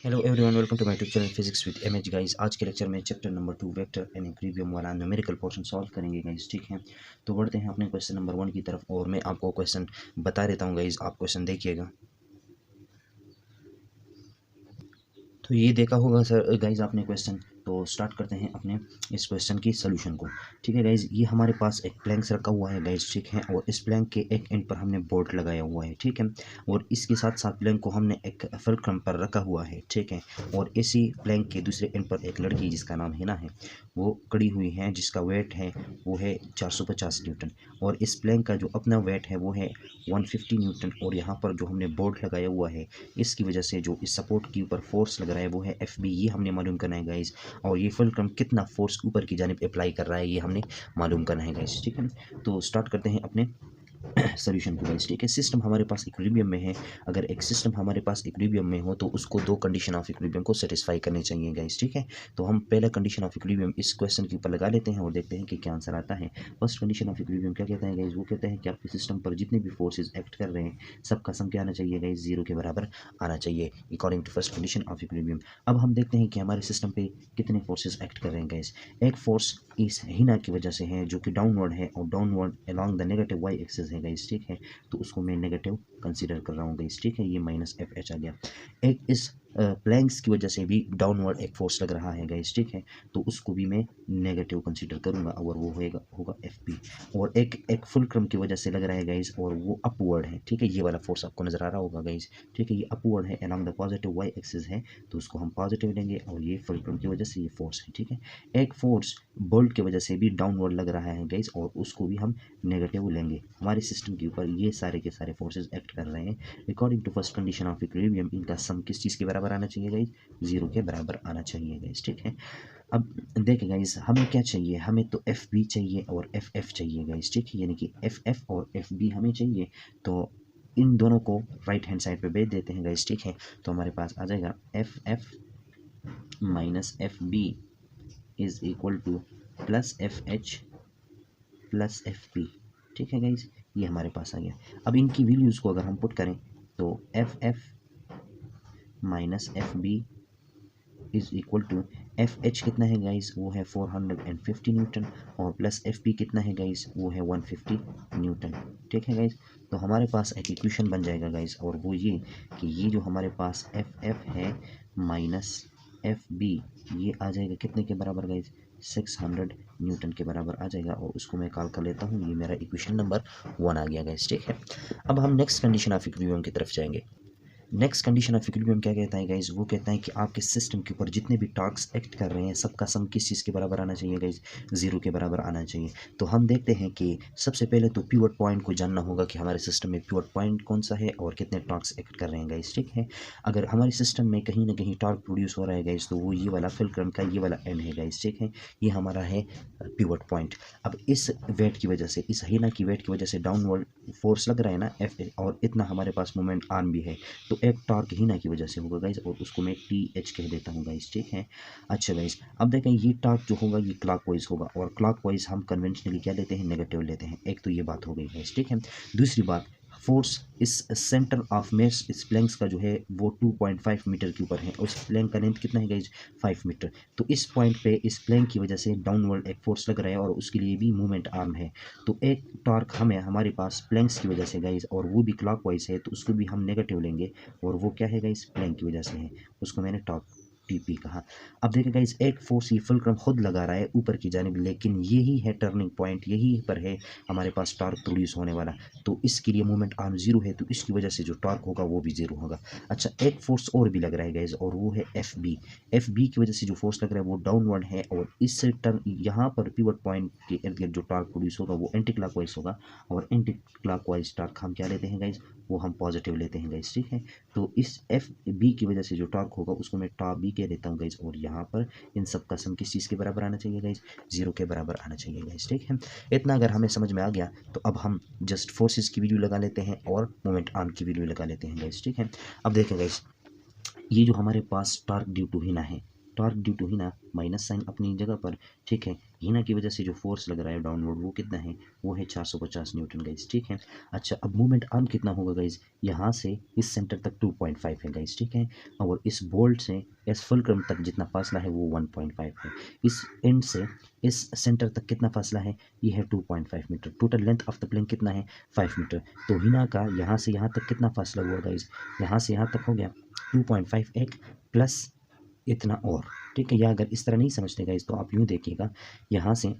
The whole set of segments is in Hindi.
Hello everyone, welcome to my YouTube channel physics with MH guys. आज के लेक्चर में chapter number 2 vector and equilibrium वाला न्यूमेरिकल पोर्शन सॉल्व करेंगे गाइस। ठीक है, तो बढ़ते हैं अपने क्वेश्चन नंबर 1 की तरफ और मैं आपको क्वेश्चन बता देता हूँ गाइस। आप क्वेश्चन देखिएगा। तो ये देखा होगा सर गाइज आपने क्वेश्चन। तो स्टार्ट करते हैं अपने इस क्वेश्चन की सोल्यूशन को। ठीक है गाइज, ये हमारे पास एक प्लैंक्स रखा हुआ है गाइज। ठीक है, और इस प्लैंक के एक एंड पर हमने बोल्ट लगाया हुआ है। ठीक है, और इसके साथ साथ प्लैंक को हमने एक फुलक्रम पर रखा हुआ है। ठीक है, और इसी प्लैंक के दूसरे एंड पर एक लड़की जिसका नाम हिना है वो खड़ी हुई है, जिसका वेट है वो है 450 न्यूटन। और इस प्लैंक का जो अपना वेट है वो है 150 न्यूटन। और यहाँ पर जो हमने बोल्ट लगाया हुआ है इसकी वजह से जो इस सपोर्ट के ऊपर फोर्स लग रहा है वो है एफ बी। ये हमने मालूम करना है गाइस। और ये फुलक्रम कितना फोर्स ऊपर की जानिब अप्लाई कर रहा है ये हमने मालूम करना है गाइस। ठीक है, तो स्टार्ट करते हैं अपने सोल्यूशन को गाइस। ठीक है, सिस्टम हमारे पास इक्विलिब्रियम में है। अगर एक सिस्टम हमारे पास इक्विलिब्रियम में हो तो उसको दो कंडीशन ऑफ इक्विलिब्रियम को सेटिस्फाई करनी चाहिए गाइस। ठीक है, तो हम पहला कंडीशन ऑफ इक्विलिब्रियम इस क्वेश्चन के ऊपर लगा लेते हैं और देखते हैं कि क्या आंसर आता है। फर्स्ट कंडीशन ऑफ इक्विलिब्रियम क्या कहता है गाइस? वो कहता है कि आपके सिस्टम पर जितने भी फोर्सेज एक्ट कर रहे हैं सबका सम क्या आना चाहिए गाइस? जीरो के बराबर आना चाहिए, according to first condition of equilibrium. अब हम देखते हैं कि हमारे सिस्टम पे कितने फोर्सेज एक्ट कर रहे हैं गाइस। एक फोर्स इस हिना की वजह से है जो कि डाउनवर्ड है और downward along the negative y axis है गाइस। ठीक है, तो उसको मैं नेगेटिव कंसीडर कर रहा हूँ गाइस। ठीक है, ये माइनस एफ एच आ गया। एक इस प्लैंक्स की वजह से भी डाउनवर्ड एक फोर्स लग रहा है गाइस। ठीक है, तो उसको भी मैं नेगेटिव कंसीडर करूंगा और वो होगा एफ पी। और एक फुलक्रम की वजह से लग रहा है गाइस और वो अपवर्ड है। ठीक है, ये वाला फोर्स आपको नजर आ रहा होगा गाइस। ठीक है, ये अपवर्ड है along the positive y axis है, तो उसको हम पॉजिटिव लेंगे और ये फुलक्रम की वजह से ये फोर्स है। ठीक है, एक फोर्स बोल्ट की वजह से भी डाउनवर्ड लग रहा है गाइस और उसको भी हम नेगेटिव लेंगे। हमारे सिस्टम के ऊपर ये सारे के सारे फोर्सेज एक्ट कर रहे हैं। According to first condition of equilibrium इनका सम किस चीज़ के बराबर आना चाहिए गाइस? जीरो के बराबर आना चाहिए गाइस। ठीक है, अब देखें गाइस हमें क्या चाहिए? हमें तो एफ बी चाहिए और एफ एफ चाहिए गाइस। ठीक है, यानी कि एफ एफ और एफ बी हमें चाहिए। तो इन दोनों को राइट हैंड साइड पे भेज देते हैं गाइस। ठीक है, तो हमारे पास आ जाएगा f f minus f b is equal to plus f h plus f p. ठीक है गाइज, ये हमारे पास आ गया। अब इनकी वैल्यूज़ को अगर हम पुट करें तो f f minus f b is equal to f h कितना है गाइज? वो है 450 न्यूटन और प्लस एफ पी कितना है गाइज? वो है 150 न्यूटन। ठीक है गाइज, तो हमारे पास एक इक्वेशन बन जाएगा गाइज और वो ये कि ये जो हमारे पास एफ एफ है माइनस एफ बी ये आ जाएगा कितने के बराबर गाइज? 600 न्यूटन के बराबर आ जाएगा। और उसको मैं कॉल कर लेता हूँ, ये मेरा इक्वेशन नंबर 1 आ गया गाइज। ठीक है, अब हम नेक्स्ट कंडीशन ऑफ इक्विलिब्रियम की तरफ जाएंगे। नेक्स्ट कंडीशन ऑफ इक्विलिब्रियम क्या कहता है गाइज? वो कहता है कि आपके सिस्टम के ऊपर जितने भी टॉर्क्स एक्ट कर रहे हैं सबका सम किस चीज़ के बराबर आना चाहिए गाइज? जीरो के बराबर आना चाहिए। तो हम देखते हैं कि सबसे पहले तो पिवट पॉइंट को जानना होगा कि हमारे सिस्टम में पिवट पॉइंट कौन सा है और कितने टॉर्क्स एक्ट कर रहे हैं गाइज। ठीक है, अगर हमारे सिस्टम में कहीं ना कहीं टॉर्क प्रोड्यूस हो रहा है गाइज तो वो ये वाला फुलक्रम का ये वाला एंड है गाइज। ठीक है, ये हमारा है पिवट पॉइंट। अब इस वेट की वजह से, इस हिना की वेट की वजह से डाउनवर्ड फोर्स लग रहा है ना एफ, और इतना हमारे पास मोमेंट आर्म भी है, तो एक टॉर्क हिना की वजह से होगा गाइज और उसको मैं टी एच कह देता हूँ गाइज। ठीक है, अच्छा गाइज, अब देखें ये टॉर्क जो होगा ये क्लॉकवाइज होगा और क्लॉकवाइज हम कन्वेंशनली क्या लेते हैं? नेगेटिव लेते हैं। एक तो ये बात हो गई गाइज। ठीक है, दूसरी बात, फोर्स इस सेंटर ऑफ मेस इस प्लैंक्स का जो है वो 2.5 मीटर के ऊपर है। उस प्लैंक का लेंथ कितना है गाइज? 5 मीटर। तो इस पॉइंट पे इस प्लैंक की वजह से डाउनवर्ड एक फोर्स लग रहा है और उसके लिए भी मूवमेंट आर्म है। तो एक टॉर्क हमें हमारे पास प्लैंक्स की वजह से गाइज और वो भी क्लॉकवाइज है, तो उसको भी हम नेगेटिव लेंगे और वो क्या है गाइज? प्लैंक की वजह से है, उसको मैंने टॉर्क टीपी कहा। अब देखिए गाइज, एक फोर्स ये फुलक्रम खुद लगा रहा है ऊपर की जानिब, लेकिन यही है टर्निंग पॉइंट, यही पर है हमारे पास टॉर्क प्रोड्यूस होने वाला। तो इसके लिए मूवमेंट आर्म जीरो है, तो इसकी वजह से जो टॉर्क होगा वो भी जीरो होगा। अच्छा, एक फोर्स और भी लग रहा है गाइज और वो है एफ बी। एफ बी की वजह से जो फोर्स लग रहा है वो डाउनवर्ड है और इस टर्न यहाँ पर पिवट पॉइंट के इर्द गिर्द जो टॉर्क प्रोड्यूस होगा वो एंटी क्लॉकवाइज होगा और एंटी क्लॉकवाइज टॉर्क हम क्या लेते हैं गाइज? वो हम पॉजिटिव लेते हैं गाइज। ठीक है, तो इस एफ बी की वजह से जो टॉर्क होगा उसको मैं टॉप बी कह देता हूँ गाइज और यहाँ पर इन सब का सम किस चीज़ के बराबर आना चाहिए गाइज? जीरो के बराबर आना चाहिए गाइज। ठीक है, इतना अगर हमें समझ में आ गया तो अब हम जस्ट फोर्सेस की वैल्यू लगा लेते हैं और मोमेंट आर्म की वैल्यू लगा लेते हैं गाइज। ठीक है, अब देखें गाइज, ये जो हमारे पास टॉर्क ड्यू टू हिना है, torque due to Hina minus sign अपनी जगह पर, ठीक है। हीना की वजह से जो फोर्स लग रहा है डाउनवर्ड वो कितना है, वो है 450 न्यूटन गाइस, ठीक है। अच्छा, अब मूवमेंट आर्म कितना होगा गाइस, यहाँ से इस सेंटर तक 2.5 है गाइस, ठीक है। और इस बोल्ट से इस फुलक्रम तक जितना फासला है वो 1.5 है। इस एंड से इस सेंटर तक कितना फासला है, ये है 2.5 metre. Total length of the plane कितना है, 5 मीटर। तो हीना का यहाँ से यहाँ तक कितना फासला हुआ गाइस, यहाँ से यहाँ तक हो गया 2.5 एक प्लस इतना और, ठीक है। या अगर इस तरह नहीं समझते गाइस तो आप यूँ देखिएगा, यहाँ से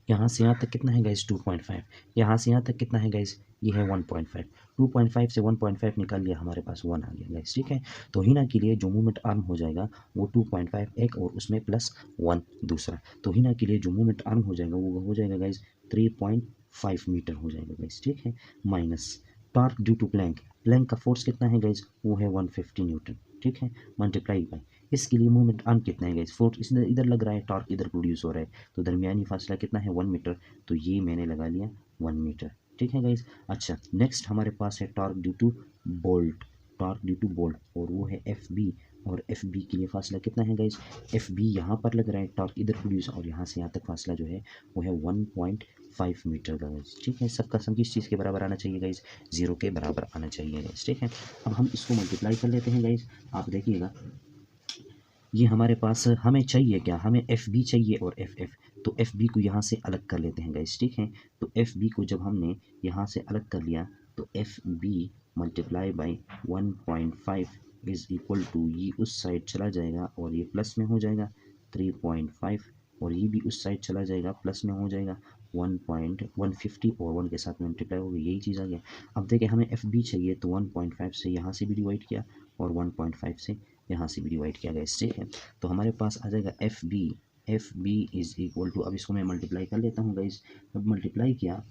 यहाँ से यहाँ तक कितना है गाइस 2.5, यहाँ से यहाँ तक कितना है गाइस, ये है 1.5। 2.5 से 1.5 निकाल लिया, हमारे पास 1 आ गया गाइस, ठीक है। तो हीना के लिए जो मूवमेंट आर्म हो जाएगा वो 2.5 एक और उसमें प्लस 1 दूसरा। तो हीना के लिए जो मूवमेंट आर्म हो जाएगा वो हो जाएगा गाइस 3.5 मीटर हो जाएगा गाइस, ठीक है। Minus torque due to plank, plank का फोर्स कितना है गाइस, वो है 150 न्यूटन, ठीक है। मल्टीप्लाई बाई इसके लिए मूवमेंट आर्म कितना है गाइस, फोर्स इधर इधर लग रहा है, टॉर्क इधर प्रोड्यूस हो रहा है, तो दरमियानी फासला कितना है 1 मीटर, तो ये मैंने लगा लिया 1 मीटर, ठीक है गाइस। अच्छा, नेक्स्ट हमारे पास है torque due to bolt, torque due to bolt, और वो है एफ बी। और एफ बी के लिए फासला कितना है गाइस, एफ बी यहाँ पर लग रहा है, टॉर्क इधर प्रोड्यूस, और यहाँ से यहाँ तक फासला जो है वो है 1.5 मीटर गाइस, ठीक है। सबका सम किस चीज़ के बराबर आना चाहिए गाइस, 0 के बराबर आना चाहिए गाइस, ठीक है। अब हम इसको मल्टीप्लाई कर लेते हैं गाइस, आप देखिएगा ये हमारे पास हमें चाहिए क्या, हमें एफ बी चाहिए और एफ एफ। तो एफ बी को यहाँ से अलग कर लेते हैं गाइस, ठीक है। तो एफ बी को जब हमने यहाँ से अलग कर लिया तो f b multiply by 1.5 is equal to, ये उस साइड चला जाएगा और ये प्लस में हो जाएगा 3.5, और ये भी उस साइड चला जाएगा प्लस में हो जाएगा 1.150 और 1 के साथ मल्टीप्लाई हो गई, यही चीज़ आ गया। अब देखिए हमें एफ बी चाहिए तो 1.5 से यहाँ से भी डिवाइड किया और 1.5 से यहाँ से भी डिवाइड किया गया, ठीक है। तो हमारे पास आ जाएगा f b is equal to, अब इसको मैं मल्टीप्लाई कर लेता हूँ गाइस। अब मल्टीप्लाई किया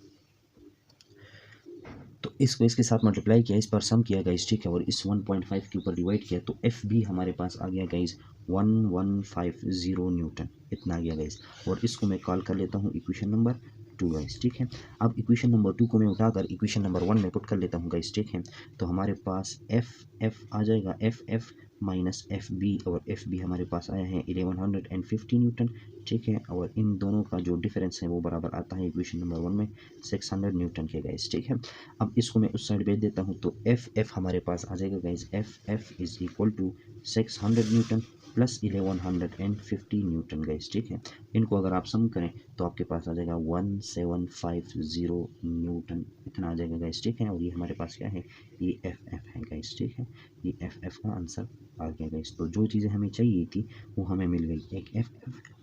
तो इसको इसके साथ मल्टीप्लाई किया, इस पर सम किया गाइस, ठीक है, और इस 1.5 के ऊपर डिवाइड किया तो एफ बी हमारे पास आ गया गाइस 1150 न्यूटन, इतना आ गया गाइस। और इसको मैं कॉल कर लेता हूँ इक्वेशन नंबर 2 गाइस, ठीक है। अब इक्वेशन नंबर 2 को मैं उठाकर इक्वेशन नंबर 1 में पुट कर लेता हूँ गाइस, ठीक है। तो हमारे पास एफ आ जाएगा एफ माइनस एफ बी, और एफ बी हमारे पास आया है 1150 न्यूटन, ठीक है। और इन दोनों का जो डिफरेंस है वो बराबर आता है इक्वेशन नंबर 1 में 600 न्यूटन के गाइस, ठीक है। अब इसको मैं उस साइड भेज देता हूँ तो एफ हमारे पास आ जाएगा guys, f is equal to 600 newton plus 1150 newton guys, ठीक है। इनको अगर आप सम करें तो आपके पास आ जाएगा 1750 न्यूटन, इतना आ जाएगा गाइस, ठीक है। और ये हमारे पास क्या है, ये एफ है गाइस, ठीक है। ये एफ का आंसर आ गया गाइस। तो जो चीज़ें हमें चाहिए थी वो हमें मिल गई, एक एफ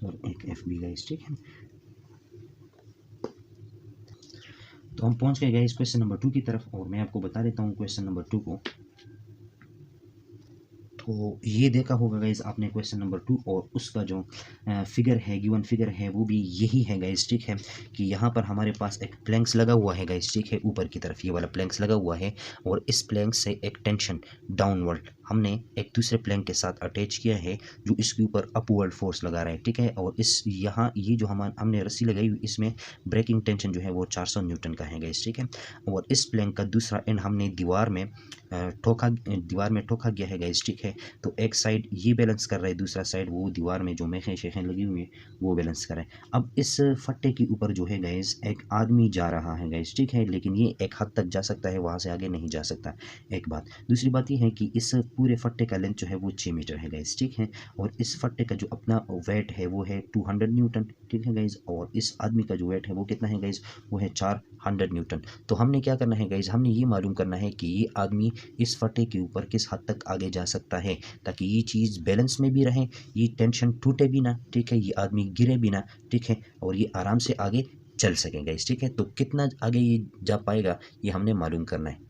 और एक एफ बी गाइस, ठीक है। तो हम पहुंच गए गाइस क्वेश्चन नंबर 2 की तरफ, और मैं आपको बता देता हूँ क्वेश्चन नंबर 2 को। तो ये देखा होगा गाइज आपने क्वेश्चन नंबर 2, और उसका जो फिगर है, गिवन फिगर है, वो भी यही है गाइज, ठीक है। कि यहाँ पर हमारे पास एक प्लैंक्स लगा हुआ है गाइज, ठीक है, ऊपर की तरफ ये वाला प्लैंक्स लगा हुआ है, और इस प्लैंक से एक टेंशन डाउनवर्ड हमने एक दूसरे प्लैंक के साथ अटैच किया है जो इसके ऊपर अपवर्ड फोर्स लगा रहा है, ठीक है। और इस यहाँ ये जो हमने रस्सी लगाई हुई, इसमें ब्रेकिंग टेंशन जो है वो 400 न्यूटन का है गाइज, ठीक है। और इस प्लैंक का दूसरा एंड हमने दीवार में ठोका गया है गाइज, ठीक है। तो एक साइड ये बैलेंस कर रहा है, दूसरा साइड वो दीवार में जो मेखें शेखें लगी हुई हैं वो बैलेंस कर रहा है। अब इस फट्टे के ऊपर जो है गाइज एक आदमी जा रहा है गाइज, ठीक है, लेकिन ये एक हद तक जा सकता है, वहाँ से आगे नहीं जा सकता, एक बात। दूसरी बात ये है कि इस पूरे फट्टे का लेंथ जो है वो 6 मीटर है गाइज, ठीक है। और इस फट्टे का जो अपना वेट है वो है 200 न्यूटन, ठीक है गाइज। और इस आदमी का जो वेट है वो कितना है गाइज, वो है 400 न्यूटन। तो हमने क्या करना है गाइज, हमने ये मालूम करना है कि ये आदमी इस फट्टे के ऊपर किस हद तक आगे जा सकता है, ताकि ये चीज़ बैलेंस में भी रहे, ये टेंशन टूटे भी ना, ठीक है, ये आदमी गिरे भी ना, ठीक है, और ये आराम से आगे चल सकेगा इस, ठीक है। तो कितना आगे ये जा पाएगा ये हमने मालूम करना है।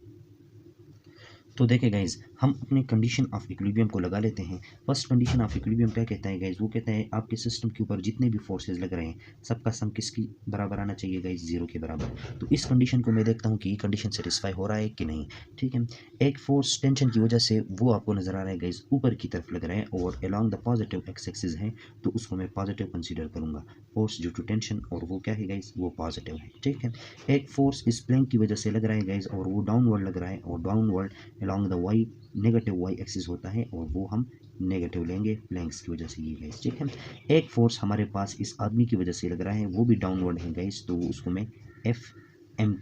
तो देखिए गाइज, हम अपने कंडीशन ऑफ इक्विलिब्रियम को लगा लेते हैं। फर्स्ट कंडीशन ऑफ इक्विलिब्रियम क्या कहता है गाइज, वो कहता है आपके सिस्टम के ऊपर जितने भी फोर्सेज लग रहे हैं सबका सम किसकी बराबर आना चाहिए गाइज, 0 के बराबर। तो इस कंडीशन को मैं देखता हूँ कि ये कंडीशन सेटिस्फाई हो रहा है कि नहीं, ठीक है। एक फोर्स टेंशन की वजह से वो आपको नजर आ रहा है गाइज ऊपर की तरफ लग रहा है, और along the positive x axis है, तो उसको मैं पॉजिटिव कंसीडर करूंगा, फोर्स ड्यू टू टेंशन, और वो क्या है गाइज, वो पॉजिटिव है, ठीक है। एक फोर्स इस प्लैंक की वजह से लग रहा है गाइज, और वो डाउनवर्ड लग रहा है, और downward along the y negative y axis होता है और वो हम नेगेटिव लेंगे प्लैंक्स की वजह से ये गाइस, ठीक है। एक फोर्स हमारे पास इस आदमी की वजह से लग रहा है, वो भी डाउनवर्ड है गाइस, तो उसको मैं एफ एम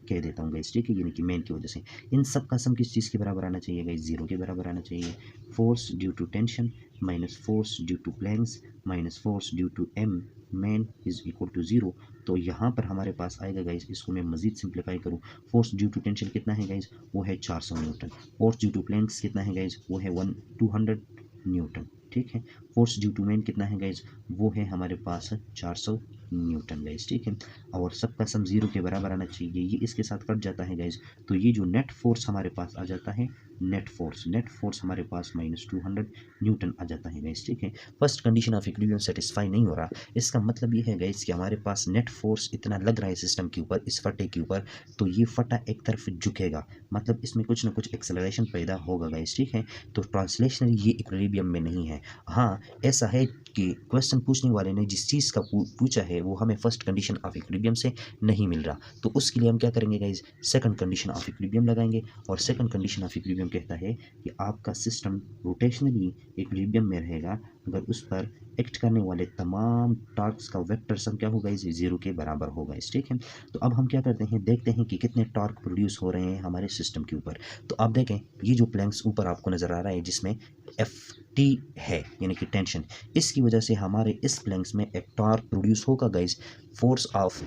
कह देता हूँ गाइस, ठीक है, यानी कि मेन की वजह से। इन सब का सम किस चीज़ के बराबर आना चाहिए गाइस? जीरो के बराबर आना चाहिए। Force due to tension minus force due to planks minus force due to m man is equal to zero. तो यहाँ पर हमारे पास आएगा गाइस, इसको मैं मजीद सिंप्लीफाई करूँ, फोर्स ड्यू टू टेंशन कितना है गाइस? वो है 400 newton. Force due to planks कितना है गाइस? वो है 200 न्यूटन, ठीक है। फोर्स ड्यू टू मैन कितना है गाइस? वो है हमारे पास 400 न्यूटन गाइस, ठीक है। और सबका सम जीरो के बराबर आना चाहिए, ये इसके साथ कट जाता है गाइस, तो ये जो नेट फोर्स हमारे पास आ जाता है, नेट फोर्स हमारे पास -200 न्यूटन आ जाता है गाइस, ठीक है। First condition of equilibrium satisfy नहीं हो रहा, इसका मतलब ये है गाइस कि हमारे पास नेट फोर्स इतना लग रहा है सिस्टम के ऊपर, इस फटे के ऊपर, तो ये फटा एक तरफ झुकेगा, मतलब इसमें कुछ ना कुछ एक्सेलरेशन पैदा होगा गाइस, ठीक है। तो ट्रांसलेशनली ये इक्विलिब्रियम में नहीं है। हाँ, ऐसा है कि क्वेश्चन पूछने वाले ने जिस चीज़ का पूछा है वो हमें फर्स्ट कंडीशन ऑफ इक्विलिब्रियम से नहीं मिल रहा, तो उसके लिए हम क्या करेंगे guys? Second condition of equilibrium लगाएंगे। और सेकंड कंडीशन ऑफ इक्विलिब्रियम कहता है कि आपका सिस्टम रोटेशनली इक्विलिब्रियम में रहेगा अगर उस पर एक्ट करने वाले तमाम टॉर्क्स का वेक्टर सम क्या होगा? इस जीरो के बराबर होगा इस, ठीक है। तो अब हम क्या करते हैं, देखते हैं कि कितने टॉर्क प्रोड्यूस हो रहे हैं हमारे सिस्टम के ऊपर। तो आप देखें, ये जो प्लैंक्स ऊपर आपको नज़र आ रहा है जिसमें एफ टी है यानी कि टेंशन, इसकी वजह से हमारे इस प्लैंक्स में एक टॉर्क प्रोड्यूस होगा गाइज। फोर्स ऑफ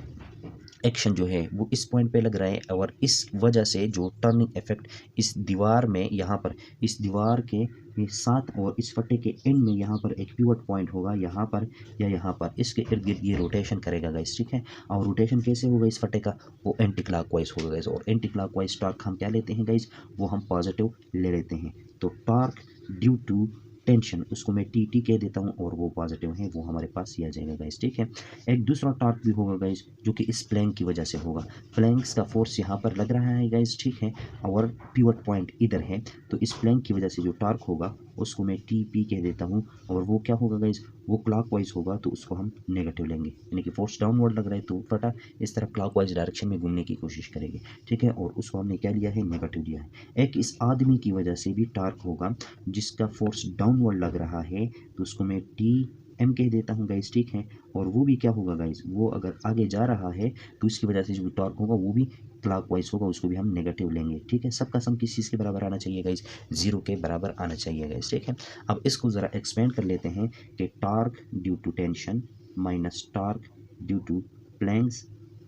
एक्शन जो है वो इस पॉइंट पे लग रहा है और इस वजह से जो टर्निंग इफेक्ट इस दीवार में यहाँ पर इस दीवार के साथ और इस फटे के एंड में यहाँ पर एक पिवट पॉइंट होगा, यहाँ पर या यहाँ पर, इसके इर्द गिर्द ये रोटेशन करेगा गाइस, ठीक है। और रोटेशन कैसे होगा इस फटे का? वो एंटी क्लॉकवाइज होगा गाइस, और एंटी क्लॉकवाइज टॉर्क हम क्या लेते हैं गाइस? वो हम पॉजिटिव ले लेते हैं। तो टॉर्क ड्यू टू टेंशन, उसको मैं टी टी कह देता हूँ और वो पॉजिटिव है, वो हमारे पास ये आ जाएगा गाइस, ठीक है। एक दूसरा टॉर्क भी होगा गाइस जो कि इस प्लैंक की वजह से होगा। प्लैंक्स का फोर्स यहाँ पर लग रहा है गाइस, ठीक है, और पिवट पॉइंट इधर है, तो इस प्लैंक की वजह से जो टॉर्क होगा उसको मैं टी पी कह देता हूँ, और वो क्या होगा गाइस? वो क्लॉकवाइज होगा, तो उसको हम नेगेटिव लेंगे, यानी कि फोर्स डाउनवर्ड लग रहा है तो फटा इस तरह क्लॉकवाइज डायरेक्शन में घूमने की कोशिश करेगी, ठीक है, और उसको हमने क्या लिया है? नेगेटिव लिया है। एक इस आदमी की वजह से भी टॉर्क होगा जिसका फोर्स डाउनवर्ड लग रहा है, तो उसको मैं टी एम कह देता हूँ गाइस, ठीक है। और वो भी क्या होगा गाइस? वो अगर आगे जा रहा है तो इसकी वजह से जो टॉर्क होगा वो भी क्लॉकवाइज होगा, उसको भी हम नेगेटिव लेंगे, ठीक है। सबका सम किस चीज़ के बराबर आना चाहिए गाइस? जीरो के बराबर आना चाहिए गाइस, ठीक है। अब इसको ज़रा एक्सपेंड कर लेते हैं कि torque due to tension minus torque due to planks,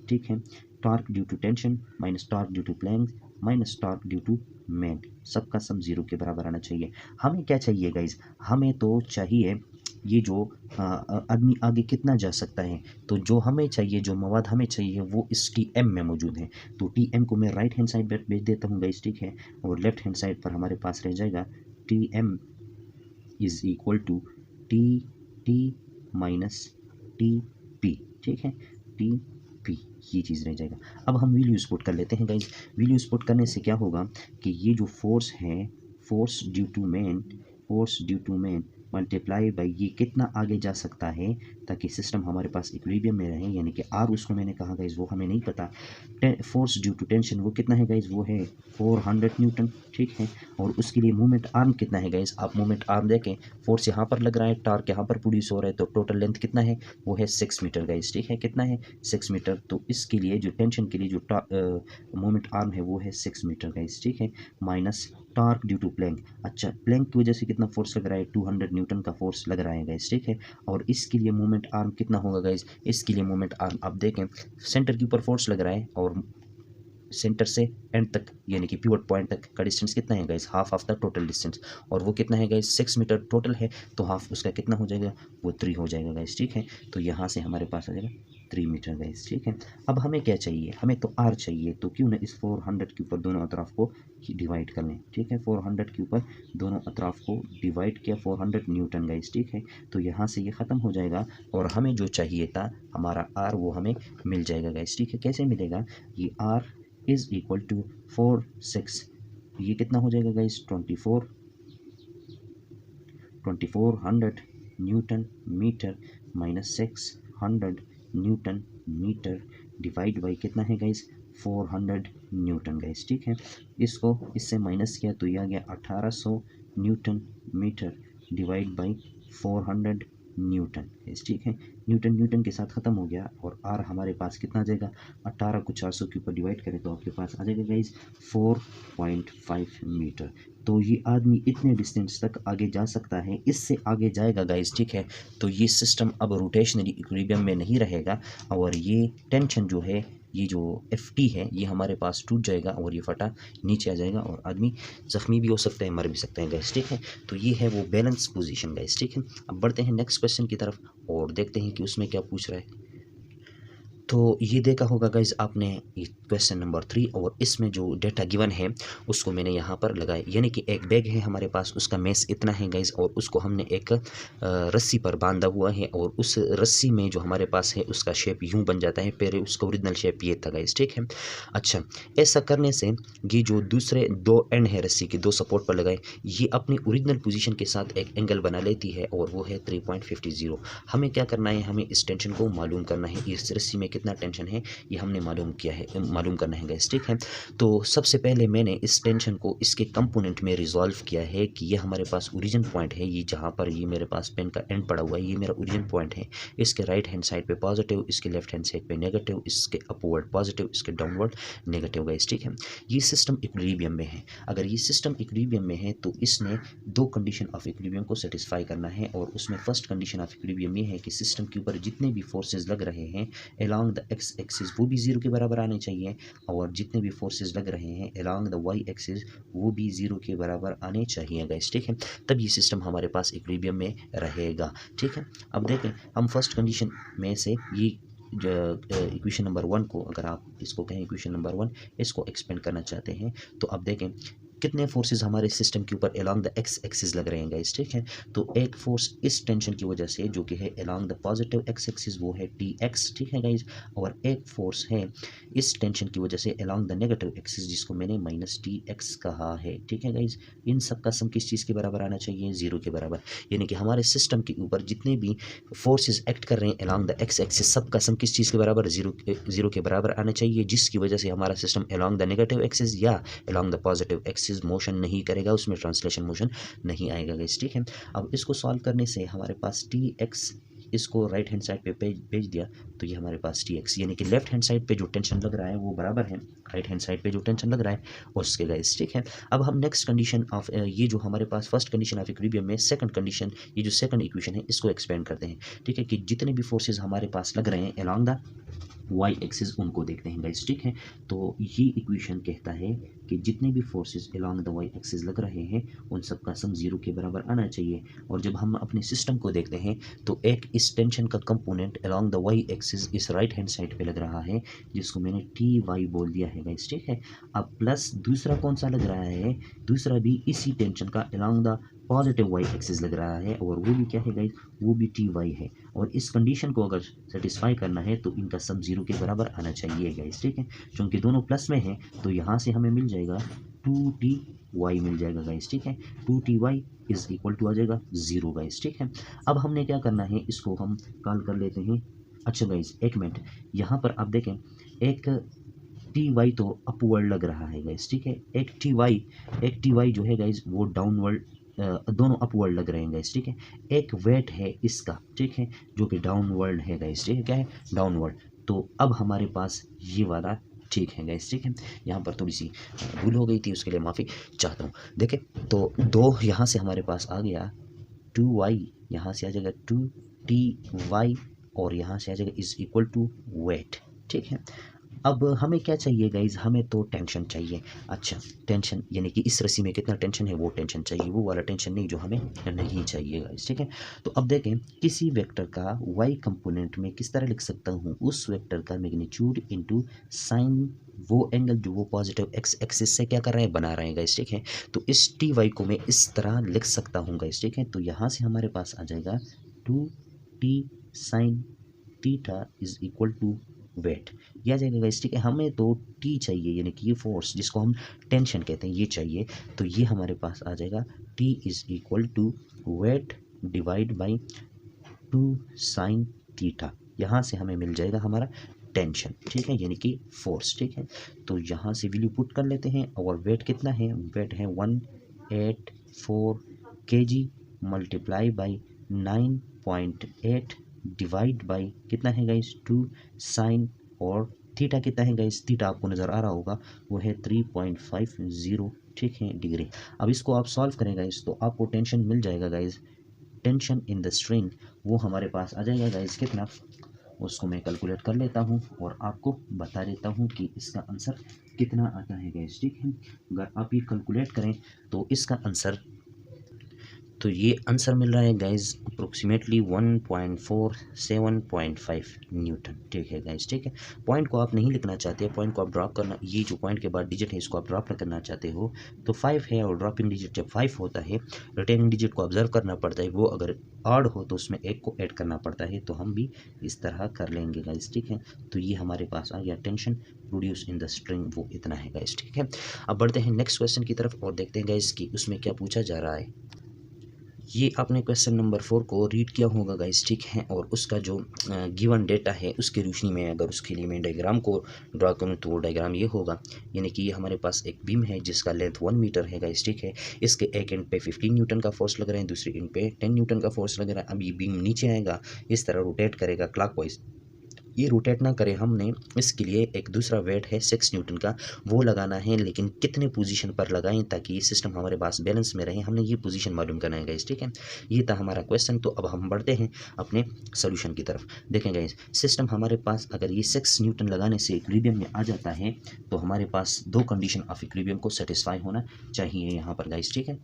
ठीक है। Torque due to tension minus torque due to planks minus torque due to man, सबका सम जीरो के बराबर आना चाहिए। हमें क्या चाहिए गाइज? हमें तो चाहिए ये जो आदमी आगे कितना जा सकता है, तो जो हमें चाहिए, जो मवाद हमें चाहिए वो इस टी एम में मौजूद है। तो टी एम को मैं राइट हैंड साइड पर भेज देता हूँ गाइज, ठीक है, और लेफ्ट हैंड साइड पर हमारे पास रह जाएगा t m is equal to t t minus t p, ठीक है, टी पी, ये चीज़ रह जाएगा। अब हम वैल्यूज पुट कर लेते हैं गाइज। वैल्यूज पुट करने से क्या होगा कि ये जो फोर्स है, force due to man multiply by ये कितना आगे जा सकता है ताकि सिस्टम हमारे पास इक्विलिब्रियम में रहे, यानी कि आर उसको मैंने कहा गाइज वो हमें नहीं पता। फोर्स ड्यू टू टेंशन वो कितना है गाइज? वो है 400 न्यूटन, ठीक है। और उसके लिए मूवमेंट आर्म कितना है गाइज? आप मूवमेंट आर्म देखें, फोर्स यहाँ पर लग रहा है, टॉर्क यहाँ पर प्रोड्यूस हो रहा है, तो टोटल लेंथ कितना है? वो है 6 मीटर गाइज, ठीक है, कितना है? 6 मीटर। तो इसके लिए जो टेंशन के लिए जो मूवमेंट आर्म है वो है 6 मीटर गाइज, ठीक है, minus torque due to plank. अच्छा, प्लैंक की वजह से कितना फोर्स लग रहा है? 200 न्यूटन का फोर्स लग रहा है गाइज, ठीक है। और इसके लिए मूवमेंट आर्म कितना होगा गाइज? इसके लिए मूवमेंट आर्म आप देखें, सेंटर के ऊपर फोर्स लग रहा है और सेंटर से एंड तक यानी कि पिवट पॉइंट तक का डिस्टेंस कितना है guys? Half of the total distance, और वो कितना है गाइस? 6 मीटर टोटल है, तो हाफ उसका कितना हो जाएगा? वो 3 हो जाएगा गाइस, ठीक है। तो यहाँ से हमारे पास आ जाएगा 3 मीटर गाइस, ठीक है। अब हमें क्या चाहिए? हमें तो आर चाहिए, तो क्यों ना इस 400 के ऊपर दोनों अतराफ को डिवाइड कर लें, ठीक है। 400 के ऊपर दोनों अतराफ को डिवाइड किया, 400 न्यूटन गाइस, ठीक है। तो यहाँ से ये ख़त्म हो जाएगा और हमें जो चाहिए था हमारा आर वो हमें मिल जाएगा गाइस, ठीक है। कैसे मिलेगा? ये आर इज इक्वल टू 4 6, ये कितना हो जाएगा guys? 2400 newton metre minus 600 newton metre divide by कितना है गाइस? 400 न्यूटन गाइस, ठीक है। इसको इससे माइनस किया तो ये आ गया 1800 newton metre divide by 400 newton guys, ठीक है। न्यूटन न्यूटन के साथ ख़त्म हो गया और आर हमारे पास कितना आ जाएगा, 18 को 400 के ऊपर डिवाइड करें तो आपके पास आ जाएगा गाइस 4.5 मीटर। तो ये आदमी इतने डिस्टेंस तक आगे जा सकता है, इससे आगे जाएगा गाइस, ठीक है। तो ये सिस्टम अब रोटेशनरी इक्विलिब्रियम में नहीं रहेगा और ये टेंशन जो है, ये जो Ft है, ये हमारे पास टूट जाएगा और ये फटा नीचे आ जाएगा और आदमी ज़ख्मी भी हो सकता है, मर भी सकते हैं गाइस, ठीक है। तो ये है वो बैलेंस पोजीशन गाइस, ठीक है। अब बढ़ते हैं नेक्स्ट क्वेश्चन की तरफ और देखते हैं कि उसमें क्या पूछ रहा है। तो ये देखा होगा गाइज आपने ये क्वेश्चन नंबर 3 और इसमें जो डेटा गिवन है उसको मैंने यहाँ पर लगाया, यानी कि एक बैग है हमारे पास, उसका मेस इतना है गाइज और उसको हमने एक रस्सी पर बांधा हुआ है और उस रस्सी में जो हमारे पास है उसका शेप यूं बन जाता है, पहले उसका ओरिजिनल शेप ये था गाइज, ठीक है। अच्छा, ऐसा करने से ये जो दूसरे दो एंड है रस्सी के, दो सपोर्ट पर लगाए, ये अपनी ओरिजिनल पोजीशन के साथ एक एंगल बना लेती है और वो है 3.50। हमें क्या करना है, हमें इस टेंशन को मालूम करना है, इस रस्सी में कितना टेंशन है ये हमने मालूम किया है, मालूम करना है गाइस, ठीक है। तो सबसे पहले मैंने इस टेंशन को इसके कंपोनेंट में रिजॉल्व किया है कि ये हमारे पास ओरिजिन पॉइंट है, ये जहाँ पर ये मेरे पास पेन का एंड पड़ा हुआ है, ये मेरा ओरिजिन पॉइंट है। इसके राइट हैंड साइड पे पॉजिटिव, इसके लेफ्ट हैंड साइड पे नेगेटिव, इसके अपवर्ड पॉजिटिव, इसके डाउनवर्ड नेगेटिव गाइस, ठीक है। ये सिस्टम इक्विलिब्रियम में है। अगर ये सिस्टम इक्विलिब्रियम में है तो इसने दो कंडीशन ऑफ इक्विलिब्रियम को सेटिस्फाई करना है और उसमें फर्स्ट कंडीशन ऑफ इक्विलिब्रियम ये है कि सिस्टम के ऊपर जितने भी फोर्सेज लग रहे हैं अलोंग द एक्स एक्सिस वो भी जीरो के बराबर आने चाहिए और जितने भी फोर्सेज लग रहे हैं अलोंग द वाई एक्सिस वो भी जीरो के बराबर आने चाहिए गाइस, ठीक है। तब ये सिस्टम हमारे पास इक्विलिब्रियम में रहेगा, ठीक है। अब देखें हम फर्स्ट कंडीशन में से ये इक्वेशन नंबर 1 को, अगर आप इसको कहें इक्वेशन नंबर 1, इसको एक्सपेंड करना चाहते हैं तो अब देखें कितने फोर्सेस हमारे सिस्टम के ऊपर अलोंग द एक्स एक्सिस लग रहे हैं गाइस, ठीक है। तो एक फोर्स इस टेंशन की वजह से जो कि है along the positive x axis वो है टी एक्स, ठीक है गाइस। और एक फोर्स है इस टेंशन की वजह से अलोंग द नेगेटिव एक्सिस जिसको मैंने माइनस टी एक्स कहा है, ठीक है गाइस। इन सब का सम किस चीज़ के बराबर आना चाहिए, जीरो के बराबर। यानी कि हमारे सिस्टम के ऊपर जितने भी फोर्सेज एक्ट कर रहे हैं अलोंग द एक्स एक्सिस सब का सम किस चीज़ के बराबर, जीरो के बराबर आना चाहिए, जिसकी वजह से हमारा system along the negative axis या along the positive axis motion नहीं करेगा, उसमें ट्रांसलेशन मोशन नहीं आएगा गाइस, ठीक है। अब इसको सॉल्व करने से हमारे पास टी एक्स, इसको राइट हैंड साइड पे भेज दिया तो ये हमारे पास टी एक्स, यानी कि लेफ्ट हैंड साइड पे जो टेंशन लग रहा है वो बराबर है राइट हैंड साइड पे जो टेंशन लग रहा है उसके गाइस, ठीक है। अब हम नेक्स्ट कंडीशन ऑफ ये जो हमारे पास फर्स्ट कंडीशन ऑफ इक्विलिब्रियम में सेकंड कंडीशन, ये जो सेकंड इक्वेशन है इसको एक्सपेंड करते हैं, ठीक है। कि जितने भी फोर्सेज हमारे पास लग रहे हैं अलोंग द वाई एक्सिस उनको देखते हैं गाइस, ठीक है। तो ये इक्वेशन कहता है कि जितने भी forces along the y axis लग रहे हैं उन सब का सम जीरो के बराबर आना चाहिए। और जब हम अपने सिस्टम को देखते हैं तो एक इस टेंशन का component along the y axis इस राइट हैंड साइड पे लग रहा है जिसको मैंने टी वाई बोल दिया है गाइस, ठीक है। अब प्लस दूसरा कौन सा लग रहा है, दूसरा भी इसी टेंशन का along the positive y axis लग रहा है और वो भी क्या है गाइस, वो भी टी वाई है। और इस कंडीशन को अगर सेटिस्फाई करना है तो इनका सम जीरो के बराबर आना चाहिए गाइस, ठीक है। क्योंकि दोनों प्लस में हैं तो यहाँ से हमें मिल जाएगा 2ty मिल जाएगा गाइस, ठीक है। 2ty इज इक्वल टू आ जाएगा जीरो गाइस, ठीक है। अब हमने क्या करना है, इसको हम कॉल कर लेते हैं। अच्छा गाइस एक मिनट, यहाँ पर आप देखें एक टी तो अपवर्ड लग रहा है गाइस, ठीक है। एक टी जो है गाइस वो डाउनवर्ड, दोनों अपवर्ड लग रहे हैं गाइस, ठीक है। एक वेट है इसका, ठीक है, जो कि डाउनवर्ड है गाइस, ठीक है। क्या है, डाउनवर्ड। तो अब हमारे पास ये वाला ठीक है गाइस, ठीक है। यहाँ पर थोड़ी सी भूल हो गई थी, उसके लिए माफ़ी चाहता हूँ। देखें तो दो यहाँ से हमारे पास आ गया 2y, यहाँ से आ जाएगा 2ty और यहाँ से आ जाएगा इज इक्वल टू वेट, ठीक है। अब हमें क्या चाहिए गाइज, हमें तो टेंशन चाहिए। अच्छा टेंशन यानी कि इस रस्सी में कितना टेंशन है वो टेंशन चाहिए, वो वाला टेंशन नहीं जो हमें नहीं चाहिए गाइज, ठीक है। तो अब देखें किसी वेक्टर का y कंपोनेंट में किस तरह लिख सकता हूँ, उस वेक्टर का मैग्नीट्यूड इनटू साइन वो एंगल जो वो पॉजिटिव एक्स एक्सिस से क्या कर रहे हैं, बना रहे हैं गाइस, ठीक है। तो इस टी वाई को मैं इस तरह लिख सकता हूँ गाइस, ठीक है। तो यहाँ से हमारे पास आ जाएगा 2t sine theta is equal to weight, यह आ जाएगा गाइस, ठीक है। हमें तो टी चाहिए यानी कि ये फोर्स जिसको हम टेंशन कहते हैं ये चाहिए, तो ये हमारे पास आ जाएगा T is equal to weight divide by 2 sine theta. यहाँ से हमें मिल जाएगा हमारा टेंशन, ठीक है, यानी कि फोर्स, ठीक है। तो यहाँ से वैल्यू पुट कर लेते हैं और वेट कितना है, वेट है 184 kg multiply by 9.8 divide by कितना है गाइस 2 साइन, और थीटा कितना है गाइस, थीटा आपको नज़र आ रहा होगा वो है 3.50, ठीक है, डिग्री। अब इसको आप सॉल्व करें गाइस तो आपको टेंशन मिल जाएगा guys, tension in the string वो हमारे पास आ जाएगा गाइस कितना, उसको मैं कैलकुलेट कर लेता हूँ और आपको बता देता हूँ कि इसका आंसर कितना आता है गाइस, ठीक है। अगर आप ये कैलकुलेट करें तो इसका आंसर, तो ये आंसर मिल रहा है गाइज अप्रोक्सीमेटली 1.47.5 न्यूटन, ठीक है गाइज, ठीक है। पॉइंट को आप नहीं लिखना चाहते, पॉइंट को आप ड्रॉप करना, ये जो पॉइंट के बाद डिजिट है इसको आप ड्रॉप करना चाहते हो तो 5 है, और ड्रॉपिंग डिजिट जब 5 होता है रिटेनिंग डिजिट को ऑब्जर्व करना पड़ता है, वो अगर ऑड हो तो उसमें एक को ऐड करना पड़ता है, तो हम भी इस तरह कर लेंगे गाइज, ठीक है। तो ये हमारे पास आ गया tension produce in the string, वो इतना है गाइज, ठीक है। अब बढ़ते हैं नेक्स्ट क्वेश्चन की तरफ और देखते हैं गाइज कि उसमें क्या पूछा जा रहा है। ये आपने क्वेश्चन नंबर 4 को रीड किया होगा गाइस, ठीक है, और उसका जो गिवन डेटा है उसकी रोशनी में अगर उसके लिए मैं डायग्राम को ड्रा करूँ तो वो डायग्राम ये होगा, यानी कि ये हमारे पास एक बीम है जिसका लेंथ 1 मीटर है गाइस, ठीक है। इसके एक एंड पे 15 न्यूटन का फोर्स लग रहा है, दूसरे एंड पे 10 न्यूटन का फोर्स लग रहा है। अब ये बीम नीचे आएगा, इस तरह रोटेट करेगा क्लॉकवाइज, ये रोटेट ना करे, हमने इसके लिए एक दूसरा वेट है 6 न्यूटन का, वो लगाना है, लेकिन कितने पोजीशन पर लगाएं ताकि ये सिस्टम हमारे पास बैलेंस में रहे, हमने ये पोजीशन मालूम करना है गाइस, ठीक है। ये था हमारा क्वेश्चन। तो अब हम बढ़ते हैं अपने सोल्यूशन की तरफ। देखें गाइस, सिस्टम हमारे पास अगर ये 6 न्यूटन लगाने से इक्विलिब्रियम में आ जाता है तो हमारे पास 2 कंडीशन ऑफ इक्विलिब्रियम को सेटिस्फाई होना चाहिए यहाँ पर गाइस, ठीक है।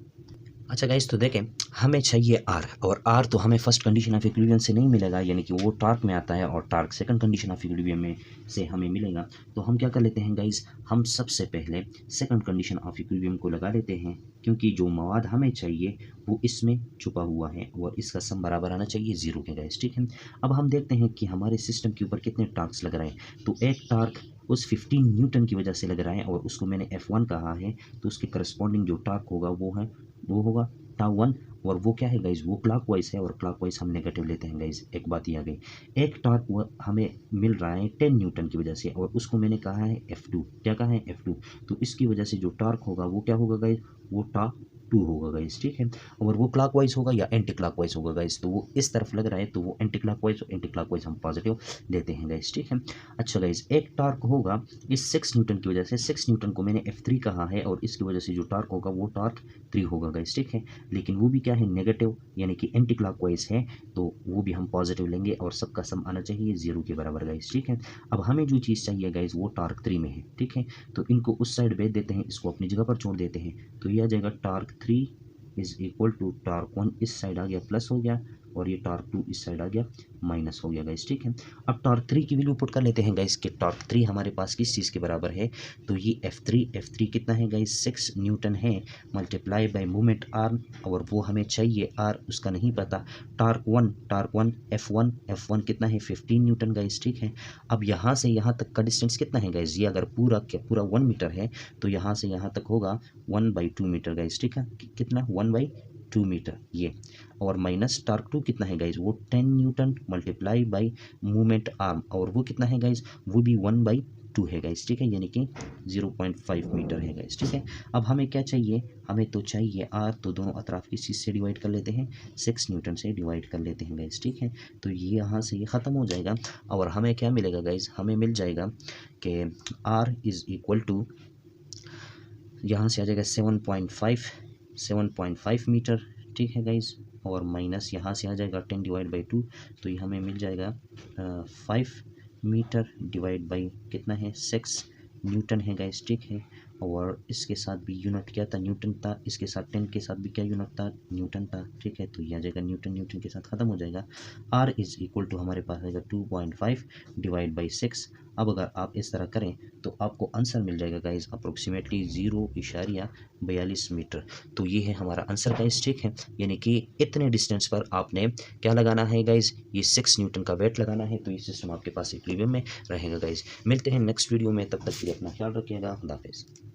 अच्छा गाइस, तो देखें हमें चाहिए आर, और आर तो हमें फर्स्ट कंडीशन ऑफ इक्विलिब्रियम से नहीं मिलेगा, यानी कि वो टार्क में आता है, और torque second condition of equilibrium में से हमें मिलेगा। तो हम क्या कर लेते हैं गाइस, हम सबसे पहले सेकंड कंडीशन ऑफ इक्विलिब्रियम को लगा लेते हैं, क्योंकि जो मवाद हमें चाहिए वो इसमें छुपा हुआ है और इसका सम बराबर आना चाहिए 0 के गाइस, ठीक है। अब हम देखते हैं कि हमारे सिस्टम के ऊपर कितने टार्क्स लग रहे हैं। तो एक टार्क उस 15 न्यूटन की वजह से लग रहा है और उसको मैंने F1 कहा है, तो उसके करस्पॉन्डिंग जो टार्क होगा वो होगा τ1, और वो क्या है गाइज, वो क्लॉकवाइज है, और क्लॉकवाइज हम नेगेटिव लेते हैं गाइज। एक बात ये आ गई, एक टार्क हमें मिल रहा है 10 न्यूटन की वजह से, और उसको मैंने कहा है F2, क्या कहा है F2, तो इसकी वजह से जो टार्क होगा वो क्या होगा गाइज, वो τ2 होगा गाइज, ठीक है। और वो क्लॉकवाइज होगा या एंटी क्लॉकवाइज होगा गाइज, तो वो इस तरफ लग रहा है तो वो एंटी क्लॉकवाइज हम पॉजिटिव लेते हैं गाइज, ठीक है। अच्छा गाइज, एक टार्क होगा इस 6 न्यूटन की वजह से, 6 न्यूटन को मैंने F3 कहा है, और इसकी वजह से जो टार्क होगा वो टार्क 3 होगा गाइज, ठीक है। लेकिन वो भी क्या है, नेगेटिव, यानी कि एंटी क्लॉकवाइज है, तो वो भी हम पॉजिटिव लेंगे, और सबका सम आना चाहिए 0 के बराबर गाइज, ठीक है। अब हमें जो चीज़ चाहिए गाइज वो टार्क 3 में है, ठीक है। तो इनको उस साइड भेज देते हैं, इसको अपनी जगह पर छोड़ देते हैं, तो ये आ जाएगा torque 3 is equal to torque 1 इस साइड आ गया प्लस हो गया, और ये टार्क 2 इस साइड आ गया माइनस हो गया गाइस, ठीक है। अब टार्क 3 की वैल्यू पुट कर लेते हैं गाइस कि टार्क 3 हमारे पास किस चीज़ के बराबर है, तो ये F3 कितना है गाइस, 6 न्यूटन है, मल्टीप्लाई बाय मूवमेंट आर्म, और वो हमें चाहिए आर, उसका नहीं पता। टार्क 1 F1 कितना है 15 न्यूटन गाइस, ठीक है। अब यहाँ से यहाँ तक का डिस्टेंस कितना है गाइस, ये अगर पूरा 1 मीटर है तो यहाँ से यहाँ तक होगा 1/2 मीटर गाइस, ठीक है। कितना 1/2 मीटर ये, और माइनस टार्क 2 कितना है गाइज, वो 10 Newton multiply by movement arm, और वो कितना है गाइज, वो भी 1/2 है गाइज, ठीक है, यानी कि 0.5 मीटर है गाइज, ठीक है। अब हमें क्या चाहिए, हमें तो चाहिए आर, तो दोनों अतराफ किस चीज़ से डिवाइड कर लेते हैं, 6 न्यूटन से डिवाइड कर लेते हैं गाइज, ठीक है। तो ये यहाँ से ये ख़त्म हो जाएगा, और हमें क्या मिलेगा गाइज, हमें मिल जाएगा कि आर इज़ इक्वल टू, यहाँ से आ जाएगा 7.5 मीटर, ठीक है गाइज, और माइनस यहाँ से आ जाएगा 10/2, तो ये हमें मिल जाएगा 5 मीटर डिवाइड बाई कितना है 6 न्यूटन है गाइस, ठीक है। और इसके साथ भी यूनिट क्या था, न्यूटन था, इसके साथ 10 के साथ भी क्या यूनिट था, न्यूटन था, ठीक है। तो ये आ जाएगा न्यूटन के साथ ख़त्म हो जाएगा। R इज़ इक्वल टू हमारे पास आएगा 2.5 डिवाइड बाई 6। अब अगर आप इस तरह करें तो आपको आंसर मिल जाएगा गाइस अप्रोक्सीमेटली 0.42 मीटर। तो ये है हमारा आंसर गाइस, ठीक है। यानी कि इतने डिस्टेंस पर आपने क्या लगाना है गाइस, ये 6 न्यूटन का वेट लगाना है, तो ये सिस्टम आपके पास इक्विलिब्रियम में रहेगा गाइस। मिलते हैं नेक्स्ट वीडियो में, तब तक के लिए अपना ख्याल रखिएगा। खुदा हाफिज़।